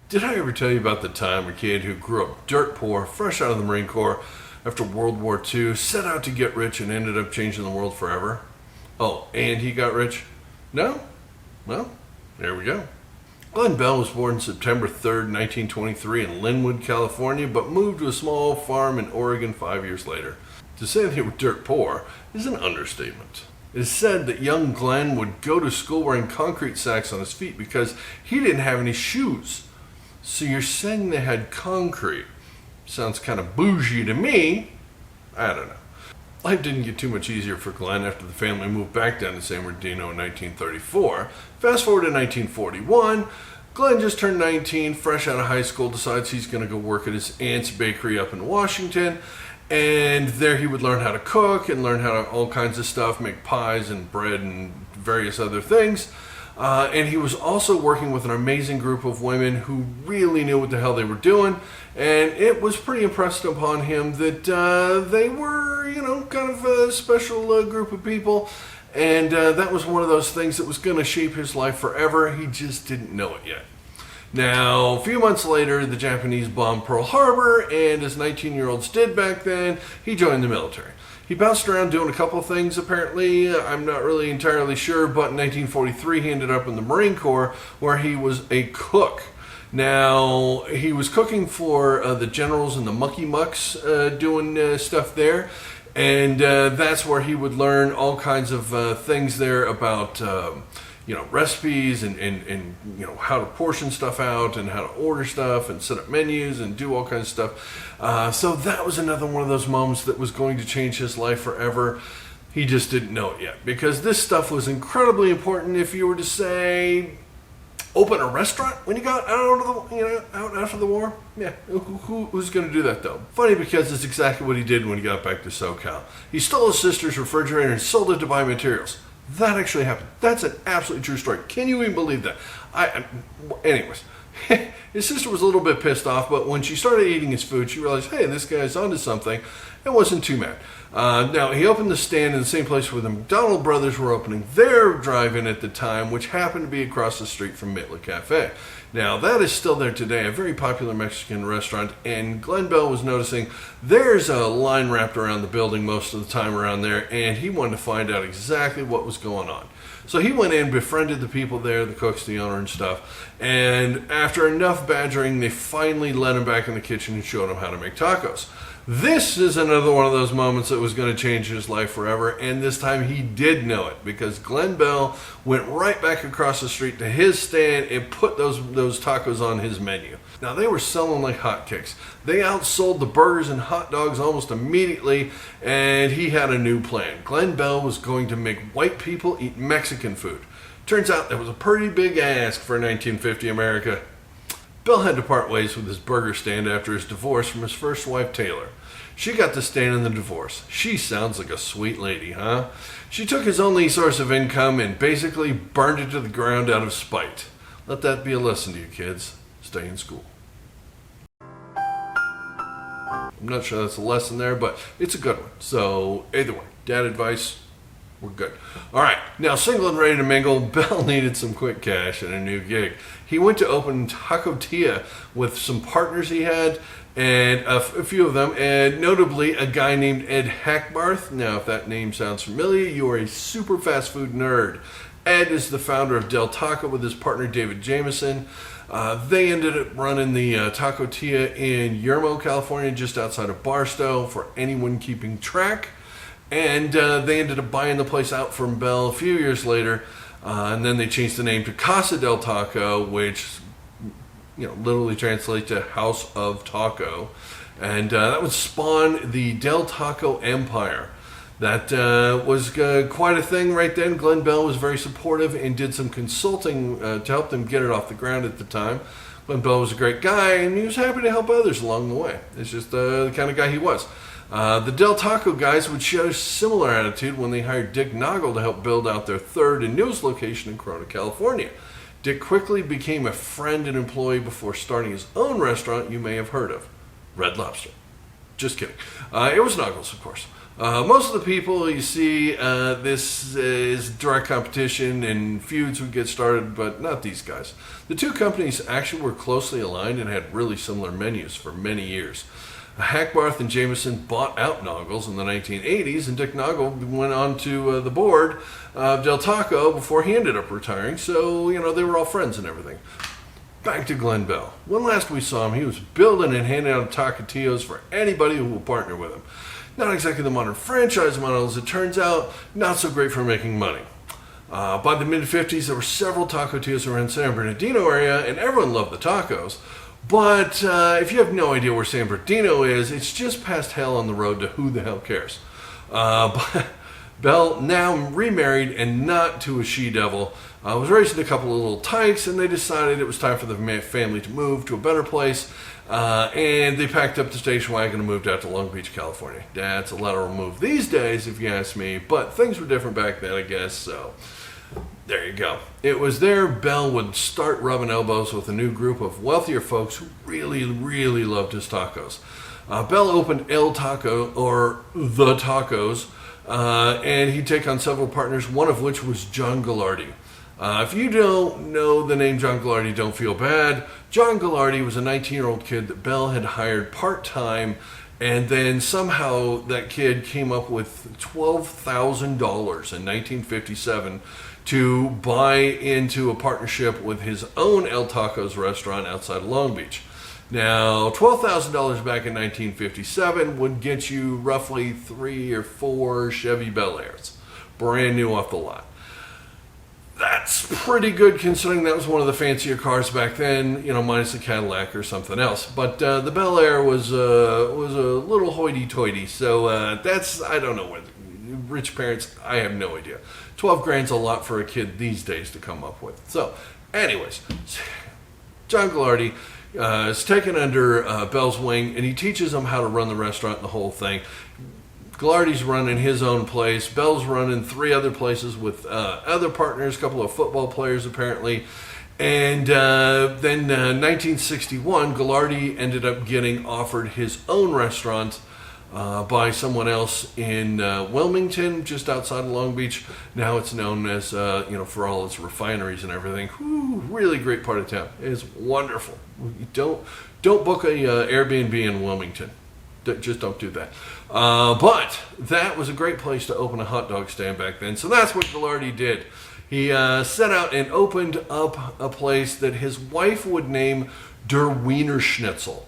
Did I ever tell you about the time a kid who grew up dirt poor, fresh out of the Marine Corps after World War II, set out to get rich and ended up changing the world forever? Oh, and he got rich? No? Well, there we go. Glen Bell was born September 3rd, 1923 in Linwood, California, but moved to a small farm in Oregon 5 years later. To say they were dirt poor is an understatement. It is said that young Glen would go to school wearing concrete sacks on his feet because he didn't have any shoes. So you're saying they had concrete? Sounds kind of bougie to me. I don't know. Life didn't get too much easier for Glen after the family moved back down to San Bernardino in 1934. Fast forward to 1941, Glen just turned 19, fresh out of high school, decides he's going to go work at his aunt's bakery up in Washington. And there he would learn how to cook and learn how to all kinds of stuff, make pies and bread and various other things. And he was also working with an amazing group of women who really knew what the hell they were doing. And it was pretty impressed upon him that they were, kind of a special group of people. And that was one of those things that was going to shape his life forever. He just didn't know it yet. Now, a few months later, the Japanese bombed Pearl Harbor, and as 19-year-olds did back then, he joined the military. He bounced around doing a couple of things, apparently. I'm not really entirely sure, but in 1943 he ended up in the Marine Corps where he was a cook. Now, he was cooking for the generals and the mucky mucks doing stuff there, and that's where he would learn all kinds of things there about recipes and how to portion stuff out and how to order stuff and set up menus and do all kinds of stuff. So that was another one of those moments that was going to change his life forever. He just didn't know it yet, because this stuff was incredibly important. If you were to say, open a restaurant when you got out after the war, yeah, who's going to do that though? Funny, because it's exactly what he did when he got back to SoCal. He stole his sister's refrigerator and sold it to buy materials. That actually happened. That's an absolutely true story. Can you even believe that? Anyways, his sister was a little bit pissed off, but when she started eating his food, she realized, hey, this guy's onto something, and wasn't too mad. Now, he opened the stand in the same place where the McDonald brothers were opening their drive-in at the time, which happened to be across the street from Mitla Cafe. Now, that is still there today, a very popular Mexican restaurant, and Glen Bell was noticing there's a line wrapped around the building most of the time around there, and he wanted to find out exactly what was going on. So he went in, befriended the people there, the cooks, the owner and stuff, and after enough badgering, they finally let him back in the kitchen and showed him how to make tacos. This is another one of those moments that was going to change his life forever, and this time he did know it, because Glen Bell went right back across the street to his stand and put those tacos on his menu. Now, they were selling like hotcakes. They outsold the burgers and hot dogs almost immediately, and he had a new plan. Glen Bell was going to make white people eat Mexican food. Turns out that was a pretty big ask for 1950 America. Bell had to part ways with his burger stand after his divorce from his first wife, Taylor. She got the stand in the divorce. She sounds like a sweet lady, huh? She took his only source of income and basically burned it to the ground out of spite. Let that be a lesson to you kids. Stay in school. I'm not sure that's a lesson there, but it's a good one. So either way, dad advice, we're good. All right, now single and ready to mingle, Bell needed some quick cash and a new gig. He went to open Taco Tia with some partners he had, and a few of them, and notably a guy named Ed Hackbarth. Now, if that name sounds familiar, you are a super fast food nerd. Ed is the founder of Del Taco with his partner David Jameson. They ended up running the Taco Tia in Yermo, California, just outside of Barstow, for anyone keeping track. And they ended up buying the place out from Bell a few years later, and then they changed the name to Casa del Taco, which literally translates to House of Taco, and that would spawn the Del Taco Empire. That was quite a thing right then. Glen Bell was very supportive and did some consulting to help them get it off the ground at the time. Glen Bell was a great guy, and he was happy to help others along the way. It's just the kind of guy he was. The Del Taco guys would show a similar attitude when they hired Dick Noggle to help build out their third and newest location in Corona, California. Dick quickly became a friend and employee before starting his own restaurant you may have heard of, Red Lobster. Just kidding. It was Noggles, of course. Most of the people you see, this is direct competition and feuds would get started, but not these guys. The two companies actually were closely aligned and had really similar menus for many years. Hackbarth and Jameson bought out Noggles in the 1980s, and Dick Noggle went on to the board of Del Taco before he ended up retiring, so, they were all friends and everything. Back to Glen Bell. When last we saw him, he was building and handing out tacotillos for anybody who will partner with him. Not exactly the modern franchise model, as it turns out, not so great for making money. By the mid-50s, there were several tacotillos around San Bernardino area, and everyone loved the tacos. But if you have no idea where San Bernardino is, it's just past hell on the road to who the hell cares. But Bell, now remarried and not to a she-devil, was raising a couple of little tykes, and they decided it was time for the family to move to a better place. And they packed up the station wagon and moved out to Long Beach, California. That's a lateral move these days, if you ask me, but things were different back then, I guess, so there you go. It was there Bell would start rubbing elbows with a new group of wealthier folks who really, really loved his tacos. Bell opened El Taco, or The Tacos, and he'd take on several partners, one of which was John Gallardi. If you don't know the name John Gallardi, don't feel bad. John Gallardi was a 19-year-old kid that Bell had hired part-time, and then somehow that kid came up with $12,000 in 1957 to buy into a partnership with his own El Tacos restaurant outside of Long Beach. Now, $12,000 back in 1957 would get you roughly 3 or 4 Chevy Bel Airs, brand new off the lot. That's pretty good considering that was one of the fancier cars back then, minus the Cadillac or something else. But the Bel Air was a little hoity-toity, so I don't know what. Rich parents, I have no idea. 12 grand's a lot for a kid these days to come up with. So, anyways, John Gallardi is taken under Bell's wing, and he teaches him how to run the restaurant and the whole thing. Gallardi's running his own place. Bell's running 3 other places with other partners, a couple of football players apparently. And then 1961, Gallardi ended up getting offered his own restaurant by someone else in Wilmington, just outside of Long Beach. Now it's known as, for all its refineries and everything. Whew, really great part of town. It is wonderful. Don't book a Airbnb in Wilmington. Just don't do that. But that was a great place to open a hot dog stand back then. So that's what Gallardi did. He set out and opened up a place that his wife would name Der Wieners Nitel.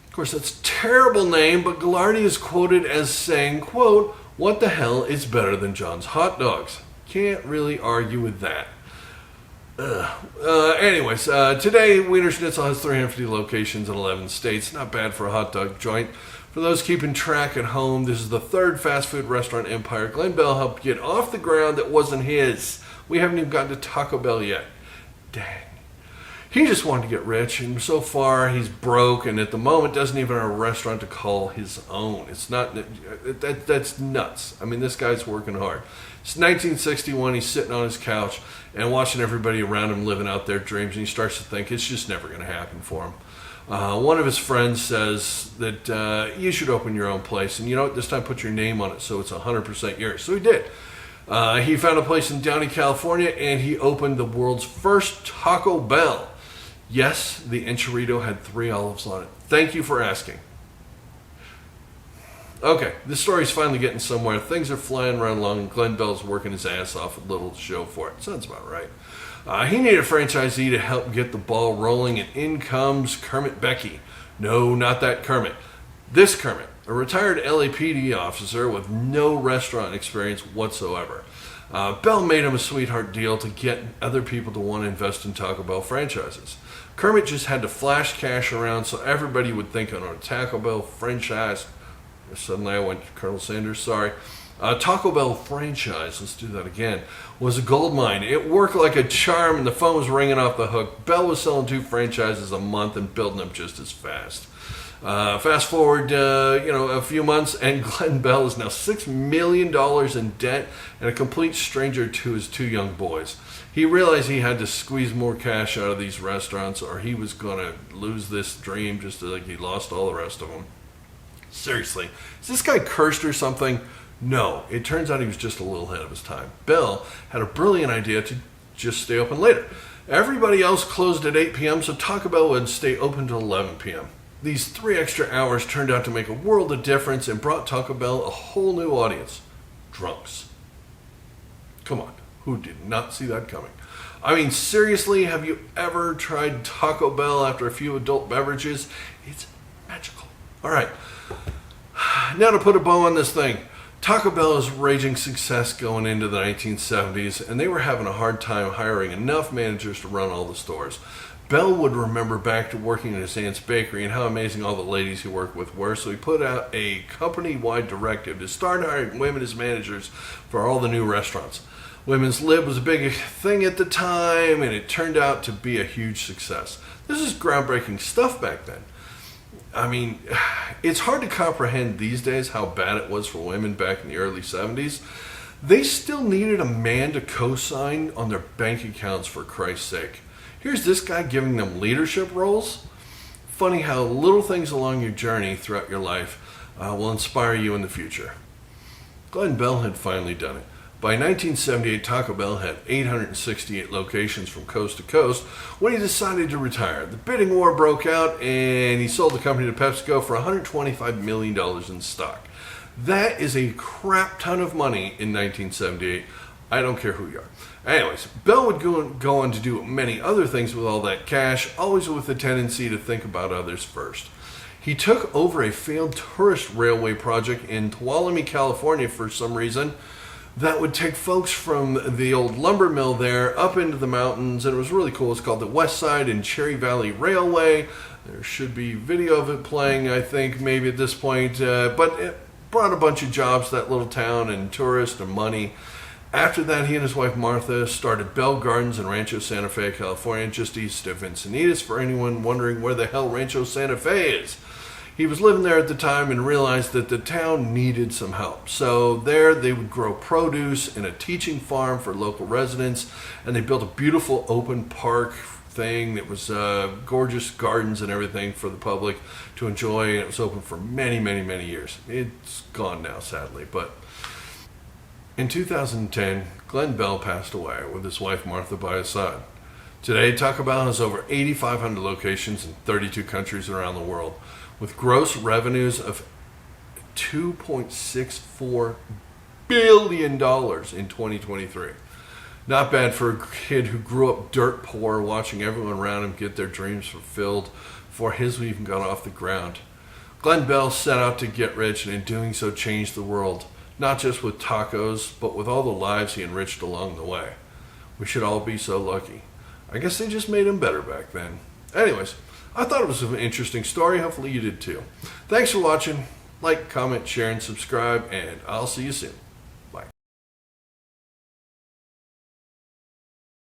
Of course, that's a terrible name, but Gallardi is quoted as saying, quote, "What the hell is better than John's hot dogs?" Can't really argue with that. Anyways, today Wieners Nitel has 350 locations in 11 states. Not bad for a hot dog joint. For those keeping track at home, this is the 3rd fast food restaurant empire Glen Bell helped get off the ground that wasn't his. We haven't even gotten to Taco Bell yet. Dang. He just wanted to get rich, and so far he's broke, and at the moment doesn't even have a restaurant to call his own. It's not, that's nuts. I mean, this guy's working hard. It's 1961, he's sitting on his couch and watching everybody around him living out their dreams, and he starts to think it's just never going to happen for him. One of his friends says that you should open your own place, and this time put your name on it so it's 100% yours. So he did. He found a place in Downey, California, and he opened the world's first Taco Bell. Yes, the enchilada had 3 olives on it. Thank you for asking. Okay, this story's finally getting somewhere. Things are flying right along, and Glen Bell's working his ass off a little show for it. Sounds about right. He needed a franchisee to help get the ball rolling, and in comes Kermit Becky. No, not that Kermit. This Kermit, a retired LAPD officer with no restaurant experience whatsoever. Bell made him a sweetheart deal to get other people to want to invest in Taco Bell franchises. Kermit just had to flash cash around so everybody would think on a Taco Bell franchise. Suddenly I went to Colonel Sanders, sorry. Taco Bell franchise, let's do that again, was a gold mine. It worked like a charm and the phone was ringing off the hook. Bell was selling 2 franchises a month and building them just as fast. Fast forward, a few months, and Glen Bell is now $6 million in debt and a complete stranger to his 2 young boys. He realized he had to squeeze more cash out of these restaurants or he was going to lose this dream just like he lost all the rest of them. Seriously, is this guy cursed or something? No, it turns out he was just a little ahead of his time. Bell had a brilliant idea to just stay open later. Everybody else closed at 8 p.m., so Taco Bell would stay open till 11 p.m. These 3 extra hours turned out to make a world of difference and brought Taco Bell a whole new audience. Drunks. Come on, who did not see that coming? I mean, seriously, have you ever tried Taco Bell after a few adult beverages? It's magical. All right, now to put a bow on this thing. Taco Bell is raging success going into the 1970s, and they were having a hard time hiring enough managers to run all the stores. Bell would remember back to working at his aunt's bakery and how amazing all the ladies he worked with were, so he put out a company-wide directive to start hiring women as managers for all the new restaurants. Women's lib was a big thing at the time, and it turned out to be a huge success. This is groundbreaking stuff back then. I mean, it's hard to comprehend these days how bad it was for women back in the early 70s. They still needed a man to co-sign on their bank accounts, for Christ's sake. Here's this guy giving them leadership roles. Funny how little things along your journey throughout your life will inspire you in the future. Glen Bell had finally done it. By 1978, Taco Bell had 868 locations from coast to coast when he decided to retire. The bidding war broke out, and he sold the company to PepsiCo for $125 million in stock. That is a crap ton of money in 1978. I don't care who you are. Anyways, Bell would go on to do many other things with all that cash, always with a tendency to think about others first. He took over a failed tourist railway project in Tuolumne, California for some reason, that would take folks from the old lumber mill there up into the mountains, and it was really cool. It's called the West Side and Cherry Valley Railway. There should be video of it playing, I think, maybe at this point, but it brought a bunch of jobs to that little town and tourists and money. After that, he and his wife Martha started Bell Gardens in Rancho Santa Fe, California, just east of Encinitas, for anyone wondering where the hell Rancho Santa Fe is. He was living there at the time and realized that the town needed some help. So there they would grow produce in a teaching farm for local residents, and they built a beautiful open park thing that was gorgeous gardens and everything for the public to enjoy. And it was open for many, many, many years. It's gone now, sadly. But in 2010, Glen Bell passed away with his wife Martha by his side. Today, Taco Bell has over 8,500 locations in 32 countries around the world, with gross revenues of $2.64 billion in 2023. Not bad for a kid who grew up dirt poor, watching everyone around him get their dreams fulfilled before his even got off the ground. Glen Bell set out to get rich, and in doing so changed the world, not just with tacos, but with all the lives he enriched along the way. We should all be so lucky. I guess they just made him better back then. Anyways, I thought it was an interesting story. Hopefully you did too. Thanks for watching. Like, comment, share, and subscribe, and I'll see you soon.